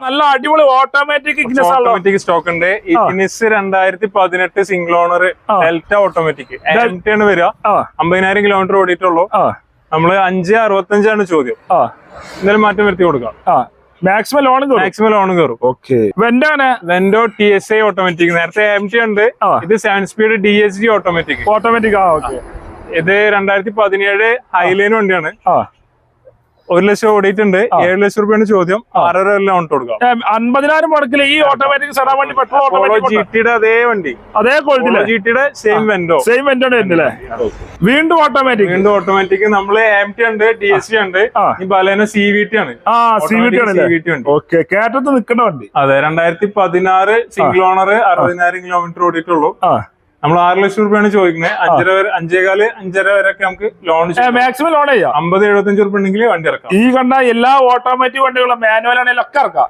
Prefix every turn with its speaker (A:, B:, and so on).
A: നല്ല അടിപൊളി automatic
B: automatic stock ഉണ്ട്. Ignis 2018 single owner Delta automatic ആണ് വരിക. 50,000 കിലോമീറ്റർ ഓടിയിട്ടുള്ളൂ. നമ്മള് 5.65 ചോദ്യം. എന്തായാലും മാറ്റം വരുത്തി കൊടുക്കാം.
A: മാക്സിമം ലോൺ കയറും.
B: ഓക്കെ. Vento TSI automatic. നേരത്തെ AMT ഉണ്ട്. ഇത് 7 സ്പീഡ് DSG ഓട്ടോമാറ്റിക്. ഇത് 2017 ഹൈലൈൻ വണ്ടിയാണ്. 1 ലക്ഷം ഓടിയിട്ടുണ്ട്. 7 ലക്ഷം രൂപയാണ് ചോദ്യം. 6.5 ലോൺ കൊടുക്കാം.
A: 50,000 മുടക്കില് ഈ ഓട്ടോമാറ്റിക് വണ്ടി
B: GTയുടെ അതേ വണ്ടി,
A: അതേ ക്വാളിറ്റി,
B: GTയുടെ സെയിം വെന്റോ
A: വരുന്നില്ലേ? വീണ്ടും ഓട്ടോമാറ്റിക്. നമ്മള് AMT ഉണ്ട്, DSG ഉണ്ട്. ഈ ബലേനോ CVT ആണ്. CVT ഉണ്ട്. കേട്ടത്ത് നിൽക്കുന്ന വണ്ടി.
B: അതെ, 2016 സിംഗിൾ ഓണർ 60,000 കിലോമീറ്റർ ഓടിയിട്ടുള്ളൂ. നമ്മൾ 6 ലക്ഷം രൂപയാണ് ചോദിക്കുന്നത്. 5.5 വരെയൊക്കെ നമുക്ക് ലോൺ
A: മാക്സിമം ലോൺ ചെയ്യാം.
B: 50-75 രൂപ ഉണ്ടെങ്കിൽ വണ്ടി ഇറക്കാം.
A: ഈ കണ്ട എല്ലാ ഓട്ടോമാറ്റിക് വണ്ടികളും മാനുവൽ ആണെങ്കിലും ഒക്കെ ഇറക്കാം.